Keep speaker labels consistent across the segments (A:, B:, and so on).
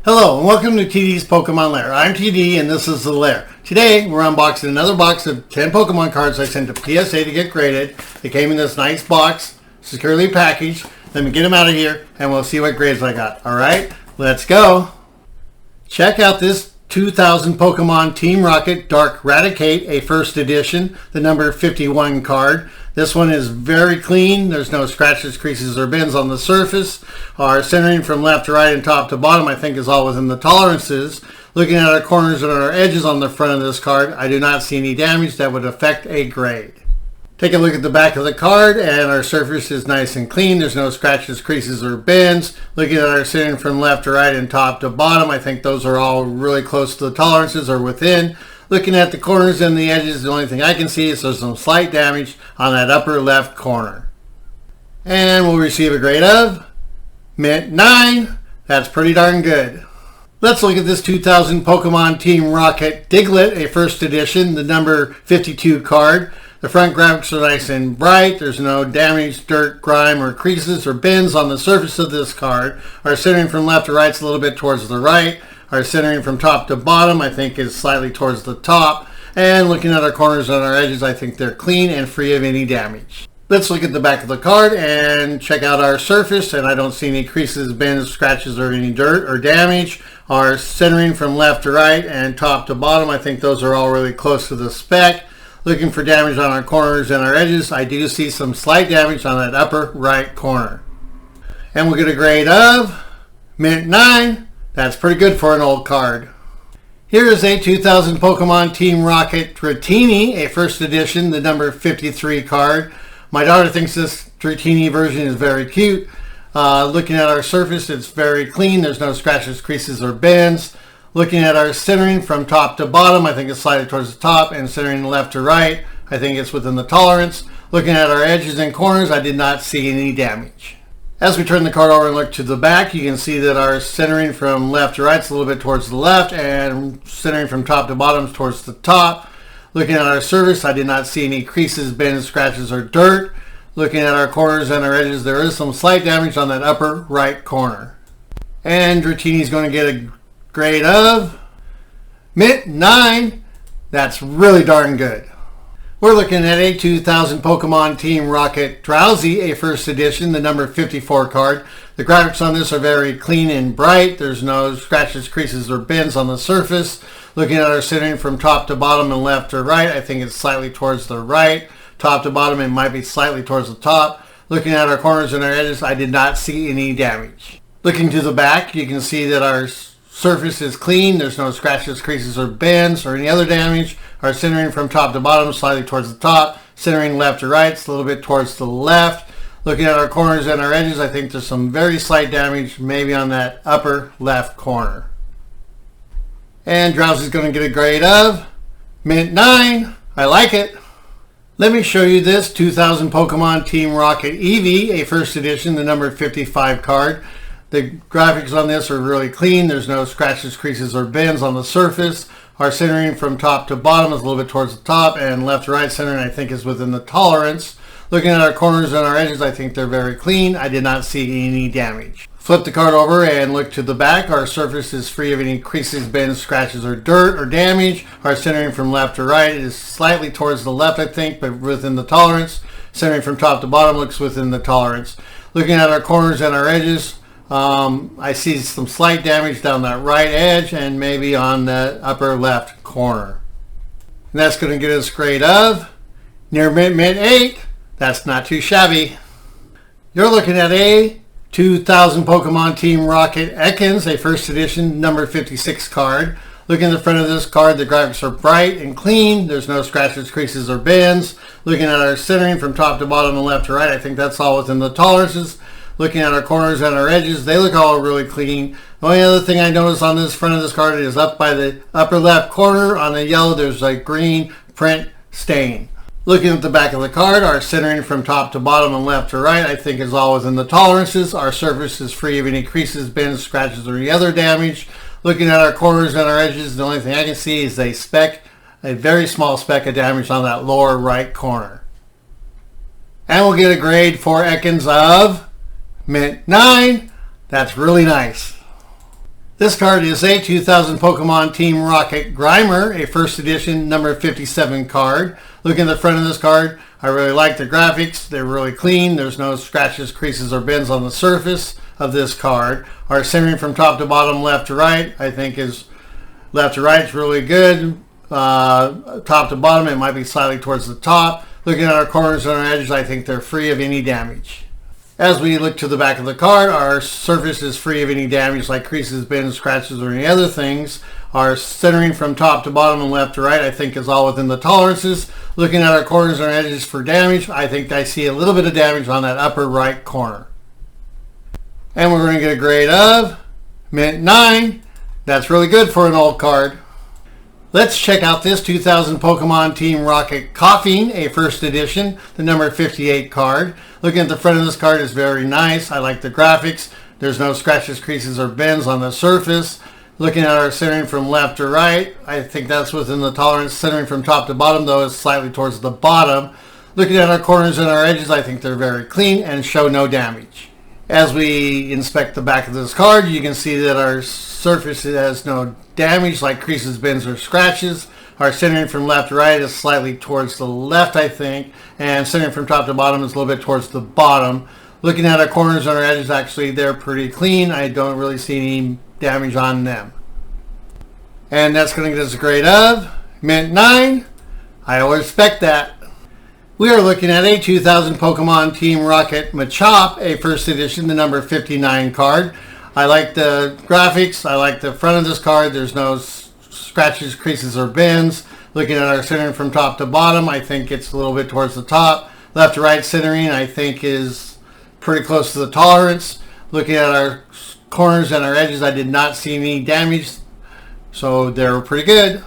A: Hello and welcome to TD's Pokemon Lair. I'm TD and this is the Lair. Today we're unboxing another box of 10 Pokemon cards I sent to PSA to get graded. They came in this nice box, securely packaged. Let me get them out of here and we'll see what grades I got. Alright, let's go. Check out this 2000 Pokemon Team Rocket Dark Raticate, a first edition, the number 51 card. This one is very clean. There's no scratches, creases, or bends on the surface. Our centering from left to right and top to bottom I think is all within the tolerances. Looking at our corners and our edges on the front of this card, I do not see any damage that would affect a grade. Take a look at the back of the card and our surface is nice and clean. There's no scratches, creases, or bends. Looking at our centering from left to right and top to bottom, I think those are all really close to the tolerances or within. Looking at the corners and the edges, the only thing I can see is there's some slight damage on that upper left corner. And we'll receive a grade of Mint 9. That's pretty darn good. Let's look at this 2000 Pokemon Team Rocket Diglett, a first edition, the number 52 card. The front graphics are nice and bright. There's no damage, dirt, grime, or creases or bends on the surface of this card. Our centering from left to right is a little bit towards the right. Our centering from top to bottom I think is slightly towards the top. And looking at our corners and our edges, I think they're clean and free of any damage. Let's look at the back of the card and check out our surface, and I don't see any creases, bends, scratches, or any dirt or damage. Our centering from left to right and top to bottom, I think those are all really close to the spec. Looking for damage on our corners and our edges, I do see some slight damage on that upper right corner. And we'll get a grade of Mint 9. That's pretty good for an old card. Here is a 2000 Pokemon Team Rocket Dratini, a first edition, the number 53 card. My daughter thinks this Dratini version is very cute. Looking at our surface, it's very clean. There's no scratches, creases, or bends. Looking at our centering from top to bottom, I think it's slightly towards the top, and centering left to right, I think it's within the tolerance. Looking at our edges and corners, I did not see any damage. As we turn the card over and look to the back, you can see that our centering from left to right is a little bit towards the left, and centering from top to bottom is towards the top. Looking at our surface, I did not see any creases, bends, scratches, or dirt. Looking at our corners and our edges, there is some slight damage on that upper right corner. And Dratini is going to get a grade of Mint 9. That's really darn good. We're looking at a 2000 Pokemon Team Rocket Drowzee, a first edition, the number 54 card. The graphics on this are very clean and bright. There's no scratches, creases, or bends on the surface. Looking at our centering from top to bottom and left to right, I think it's slightly towards the right. Top to bottom, it might be slightly towards the top. Looking at our corners and our edges, I did not see any damage. Looking to the back, you can see that our surface is clean. There's no scratches, creases, or bends or any other damage. Our centering from top to bottom is slightly towards the top. Centering left to right, it's a little bit towards the left. Looking at our corners and our edges, I think there's some very slight damage, maybe on that upper left corner. And Drowzee is going to get a grade of Mint 9. I like it. Let me show you this 2000 Pokemon Team Rocket Eevee, a first edition, the number 55 card. The graphics on this are really clean. There's no scratches, creases, or bends on the surface. Our centering from top to bottom is a little bit towards the top, and left to right centering I think is within the tolerance. Looking at our corners and our edges, I think they're very clean. I did not see any damage. Flip the card over and look to the back. Our surface is free of any creases, bends, scratches, or dirt or damage. Our centering from left to right is slightly towards the left, I think, but within the tolerance. Centering from top to bottom looks within the tolerance. Looking at our corners and our edges, I see some slight damage down that right edge and maybe on the upper left corner. And that's going to get us a grade of near Mint 8. That's not too shabby. You're looking at a 2000 Pokemon Team Rocket Ekans, a first edition, number 56 card. Looking at the front of this card, the graphics are bright and clean. There's no scratches, creases, or bends. Looking at our centering from top to bottom and left to right, I think that's all within the tolerances. Looking at our corners and our edges, they look all really clean. The only other thing I notice on this front of this card is up by the upper left corner on the yellow, there's a green print stain. Looking at the back of the card, our centering from top to bottom and left to right, I think is all within the tolerances. Our surface is free of any creases, bends, scratches, or any other damage. Looking at our corners and our edges, the only thing I can see is a very small speck of damage on that lower right corner. And we'll get a grade for Ekans of Mint 9. That's really nice. This card is a 2000 Pokemon Team Rocket Grimer, a first edition number 57 card. Looking at the front of this card, I really like the graphics. They're really clean. There's no scratches, creases, or bends on the surface of this card. Our centering from top to bottom, left to right, I think is left to right is really good. Top to bottom, it might be slightly towards the top. Looking at our corners and our edges, I think they're free of any damage. As we look to the back of the card, our surface is free of any damage like creases, bends, scratches, or any other things. Our centering from top to bottom and left to right, I think, is all within the tolerances. Looking at our corners and edges for damage, I think I see a little bit of damage on that upper right corner. And we're going to get a grade of Mint 9. That's really good for an old card. Let's check out this 2000 Pokemon Team Rocket Koffing, a first edition, the number 58 card. Looking at the front of this card is very nice. I like the graphics. There's no scratches, creases, or bends on the surface. Looking at our centering from left to right, I think that's within the tolerance. Centering from top to bottom, though, is slightly towards the bottom. Looking at our corners and our edges, I think they're very clean and show no damage. As we inspect the back of this card, you can see that our surface has no damage like creases, bends, or scratches. Our centering from left to right is slightly towards the left, I think, and centering from top to bottom is a little bit towards the bottom. Looking at our corners and our edges, actually, they're pretty clean. I don't really see any damage on them. And that's going to get us a grade of Mint 9. I always respect that. We are looking at a 2000 Pokemon Team Rocket Machop, a first edition, the number 59 card. I like the graphics. I like the front of this card. There's no scratches, creases, or bends. Looking at our centering from top to bottom, I think it's a little bit towards the top. Left to right centering, I think, is pretty close to the tolerance. Looking at our corners and our edges, I did not see any damage, so they're pretty good.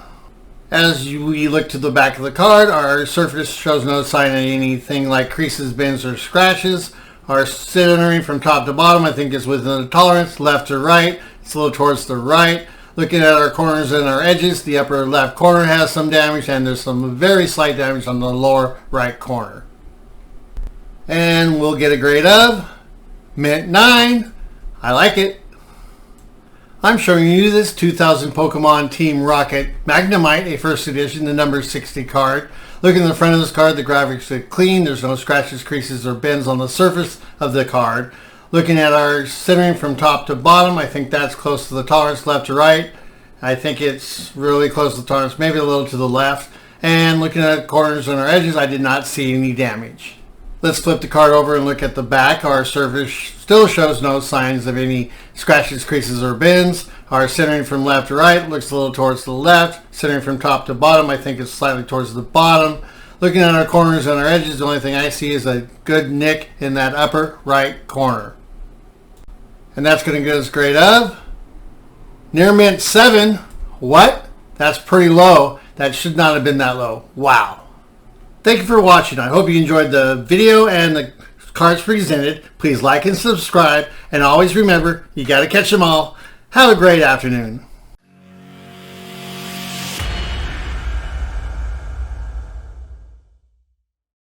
A: As we look to the back of the card, our surface shows no sign of anything like creases, bends, or scratches. Our centering from top to bottom, I think, is within the tolerance. Left to right, it's a little towards the right. Looking at our corners and our edges, the upper left corner has some damage, and there's some very slight damage on the lower right corner. And we'll get a grade of Mint 9. I like it. I'm showing you this 2000 Pokemon Team Rocket Magnemite, a first edition, the number 60 card. Looking at the front of this card, the graphics are clean. There's no scratches, creases, or bends on the surface of the card. Looking at our centering from top to bottom, I think that's close to the tolerance. Left to right, I think it's really close to the tolerance, maybe a little to the left. And looking at corners and our edges, I did not see any damage. Let's flip the card over and look at the back. Our surface still shows no signs of any scratches, creases, or bends. Our centering from left to right looks a little towards the left. Centering from top to bottom, I think it's slightly towards the bottom. Looking at our corners and our edges, the only thing I see is a good nick in that upper right corner. And that's going to get us a grade of near Mint 7. What? That's pretty low. That should not have been that low. Wow. Thank you for watching. I hope you enjoyed the video and the cards presented. Please like and subscribe. And always remember, you got to catch them all. Have a great afternoon.